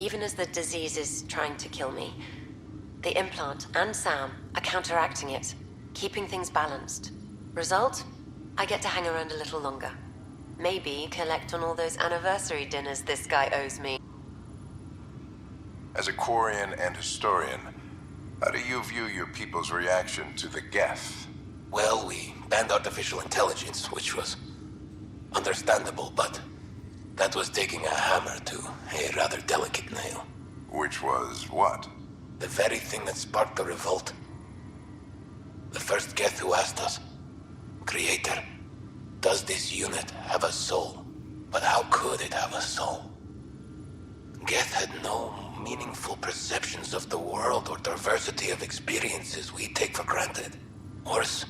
Even as the disease is trying to kill me, the implant and Sam are counteracting it, keeping things balanced. Result? I get to hang around a little longer. Maybe collect on all those anniversary dinners this guy owes me. As a Quarian and historian, how do you view your people's reaction to the Geth? Well, we banned artificial intelligence, which was understandable, but that was taking a hammer to a rather delicate nail. Which was what? The very thing that sparked the revolt. The first Geth who asked us, Creator, does this unit have a soul? But how could it have a soul? Geth had no meaningful perceptions of the world or diversity of experiences we take for granted. Worse,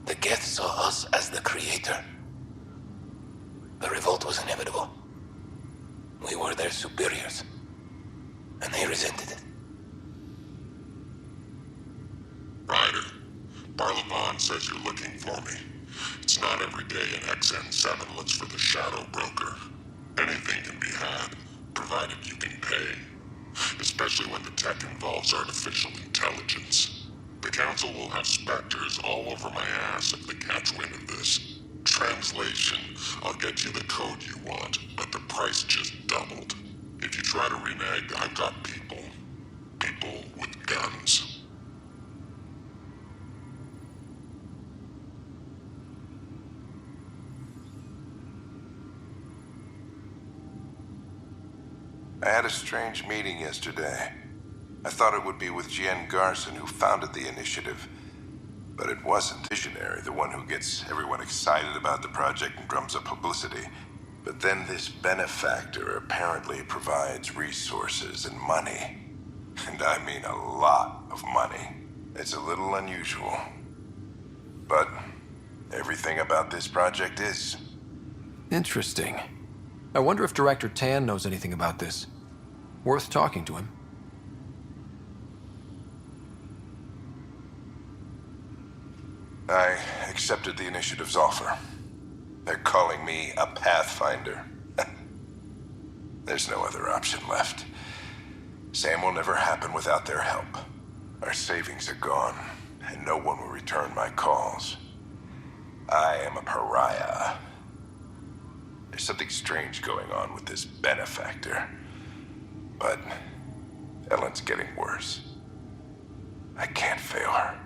the Geth saw us as the Creator. The revolt was inevitable. We were their superiors, and they resented it. Ryder, Barlavon says you're looking for me. It's not every day an XN7 looks for the Shadow Broker. Anything can be had, provided you can pay. Especially when the tech involves artificial intelligence. The Council will have specters all over my ass if they catch wind of this. Translation, I'll get you the code you want, but the price just doubled. If you try to renege, I've got people. People with guns. I had a strange meeting yesterday. I thought it would be with Jen Garson, who founded the initiative. But it wasn't. Visionary, the one who gets everyone excited about the project and drums up publicity. But then this benefactor apparently provides resources and money. And I mean a lot of money. It's a little unusual. But everything about this project is. Interesting. I wonder if Director Tan knows anything about this. Worth talking to him. I accepted the initiative's offer. They're calling me a Pathfinder. There's no other option left. Sam will never happen without their help. Our savings are gone, and no one will return my calls. I am a pariah. There's something strange going on with this benefactor. But Ellen's getting worse. I can't fail her.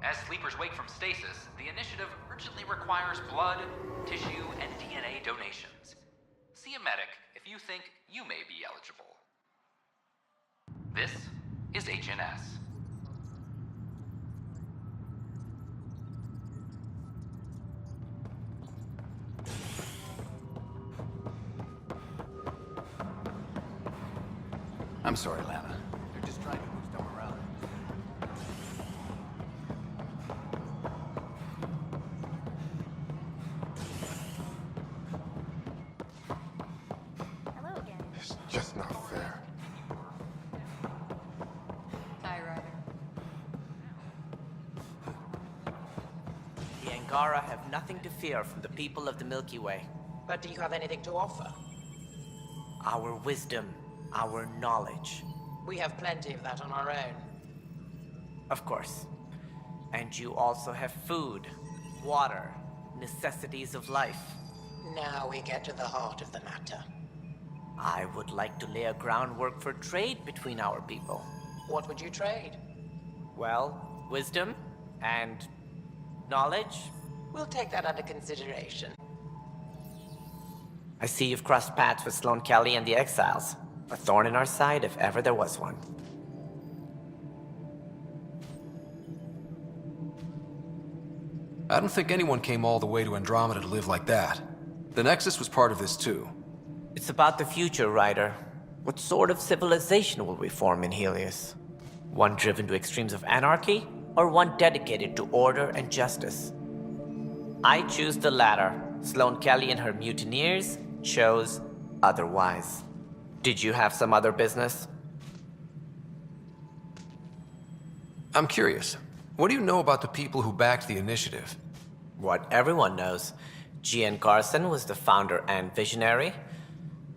As sleepers wake from stasis, the initiative urgently requires blood, tissue, and DNA donations. See a medic if you think you may be eligible. This is HNS. I'm sorry, Lana. They're just trying to move stuff around. Hello again. It's just not fair. Hi, Ryder. The Angara have nothing to fear from the people of the Milky Way. But do you have anything to offer? Our wisdom, our knowledge. We have plenty of that on our own. Of course. And you also have food, water, necessities of life. Now we get to the heart of the matter. I would like to lay a groundwork for trade between our people. What would you trade? Well, wisdom and knowledge. We'll take that under consideration. I see you've crossed paths with Sloane Kelly and the Exiles. A thorn in our side if ever there was one. I don't think anyone came all the way to Andromeda to live like that. The Nexus was part of this too. It's about the future, Ryder. What sort of civilization will we form in Helios? One driven to extremes of anarchy, or one dedicated to order and justice? I choose the latter. Sloane Kelly and her mutineers chose otherwise. Did you have some other business? I'm curious. What do you know about the people who backed the initiative? What everyone knows. Jean Garson was the founder and visionary.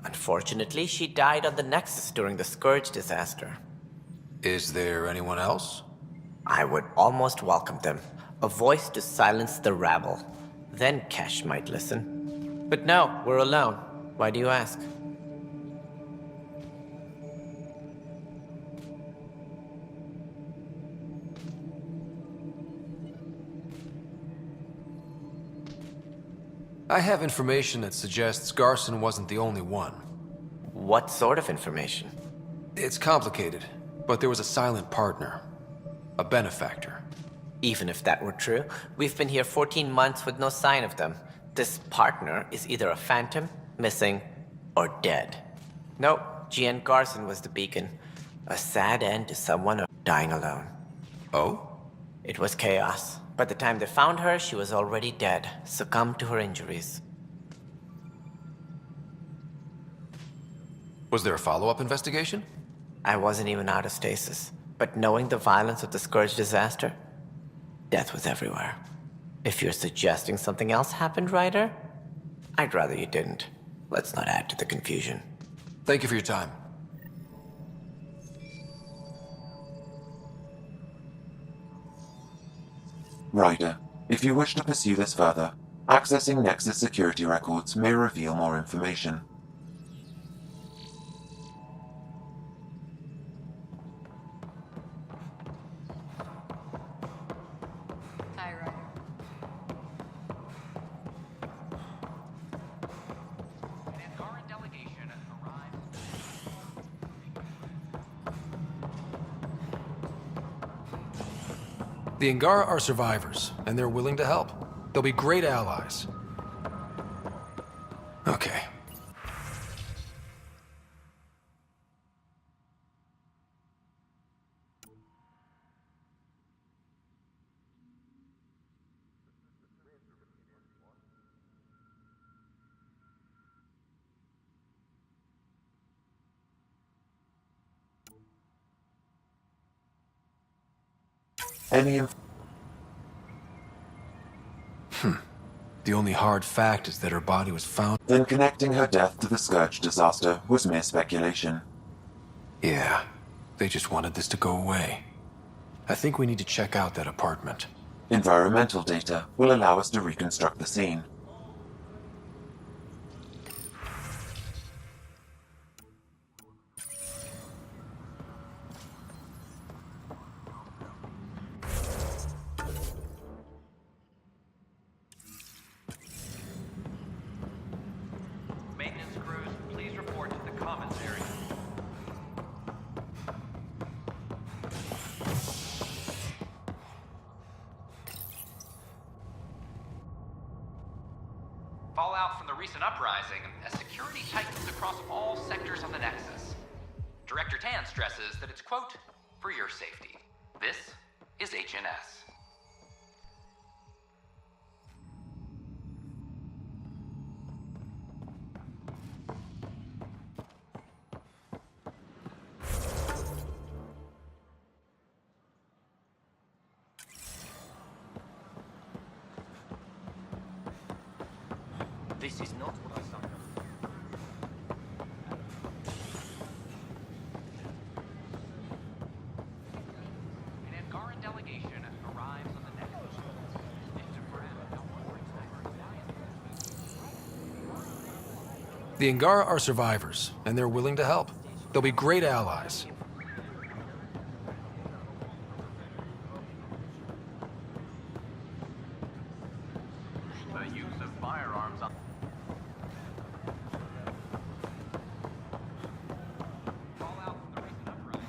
Unfortunately, she died on the Nexus during the Scourge disaster. Is there anyone else? I would almost welcome them. A voice to silence the rabble. Then Kesh might listen. But no, we're alone. Why do you ask? I have information that suggests Garson wasn't the only one. What sort of information? It's complicated, but there was a silent partner. A benefactor. Even if that were true, we've been here 14 months with no sign of them. This partner is either a phantom, missing, or dead. Nope, Jean Garson was the beacon. A sad end to someone dying alone. Oh? It was chaos. By the time they found her, she was already dead, succumbed to her injuries. Was there a follow-up investigation? I wasn't even out of stasis. But knowing the violence of the Scourge disaster, death was everywhere. If you're suggesting something else happened, Ryder, I'd rather you didn't. Let's not add to the confusion. Thank you for your time. Ryder, if you wish to pursue this further, accessing Nexus security records may reveal more information. Hi, Ryder. An Angaran delegation arrived. The Angara are survivors, and they're willing to help. They'll be great allies. Okay. The only hard fact is that her body was found. Then connecting her death to the Scourge disaster was mere speculation. Yeah, they just wanted this to go away. I think we need to check out that apartment. Environmental data will allow us to reconstruct the scene. Maintenance crews, please report to the commons area. Fallout from the recent uprising as security tightens across all sectors of the Nexus. Director Tan stresses that it's, quote, for your safety. This is HNS. This is not what I signed up for. An Angaran delegation arrives on the Nexus. It's a grand. The Angara are survivors, and they're willing to help. They'll be great allies. The use of firearms on... Fallout from the recent uprising.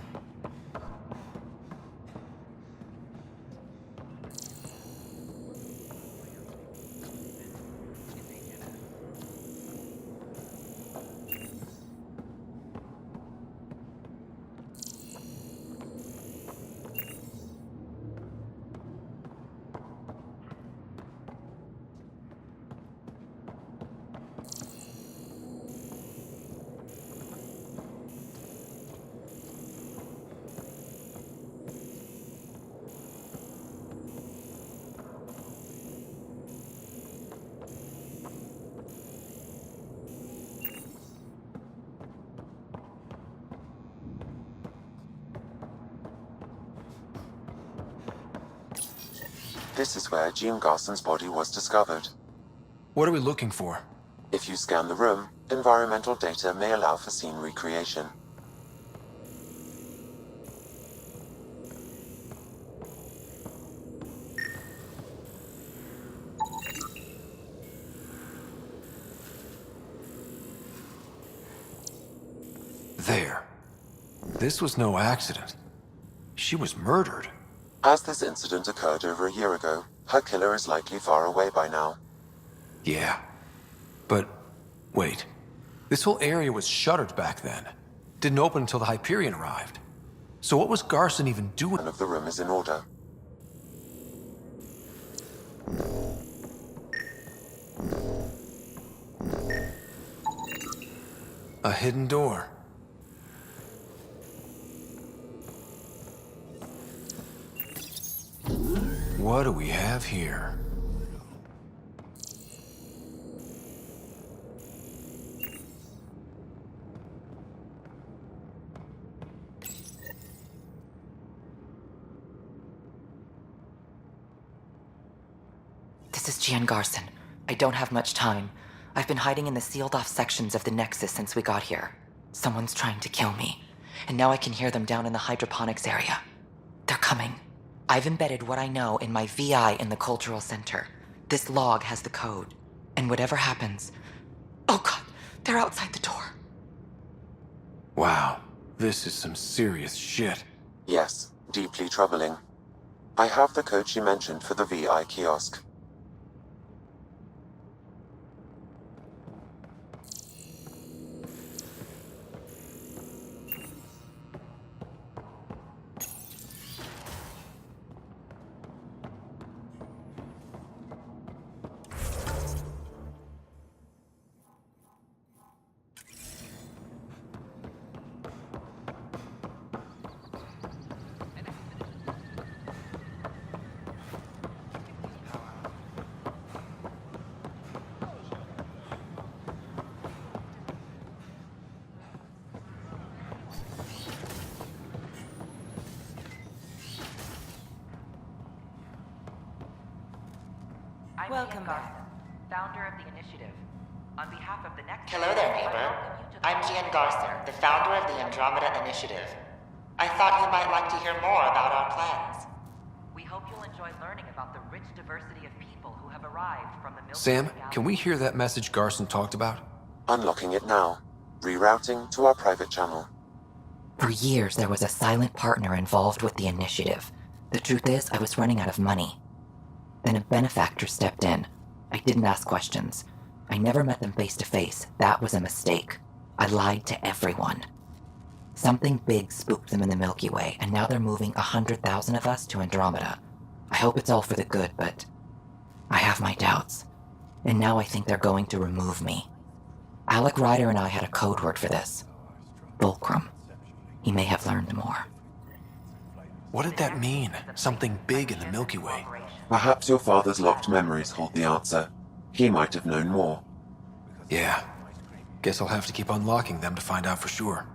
This is where Jean Garson's body was discovered. What are we looking for? If you scan the room, environmental data may allow for scene recreation. There. This was no accident. She was murdered. As this incident occurred over a year ago, her killer is likely far away by now. Yeah. But, wait. This whole area was shuttered back then. Didn't open until the Hyperion arrived. So what was Garson even doing? None of the room is in order. A hidden door. What do we have here? This is Gian Garson. I don't have much time. I've been hiding in the sealed-off sections of the Nexus since we got here. Someone's trying to kill me, and now I can hear them down in the hydroponics area. They're coming. I've embedded what I know in my VI in the Cultural Center. This log has the code, and whatever happens... Oh god, they're outside the door. Wow, this is some serious shit. Yes, deeply troubling. I have the code she mentioned for the VI kiosk. Welcome back. Founder of the initiative. On behalf of the next... Hello there, neighbor. I'm Gian Garson, the founder of the Andromeda Initiative. I thought you might like to hear more about our plans. We hope you'll enjoy learning about the rich diversity of people who have arrived from the Milky Sam, Way can we hear that message Garson talked about? Unlocking it now. Rerouting to our private channel. For years, there was a silent partner involved with the initiative. The truth is, I was running out of money. Then a benefactor stepped in. I didn't ask questions. I never met them face to face. That was a mistake. I lied to everyone. Something big spooked them in the Milky Way, and now they're moving 100,000 of us to Andromeda. I hope it's all for the good, but I have my doubts. And now I think they're going to remove me. Alec Ryder and I had a code word for this. Fulcrum. He may have learned more. What did that mean? Something big in the Milky Way. Perhaps your father's locked memories hold the answer. He might have known more. Yeah. Guess I'll have to keep unlocking them to find out for sure.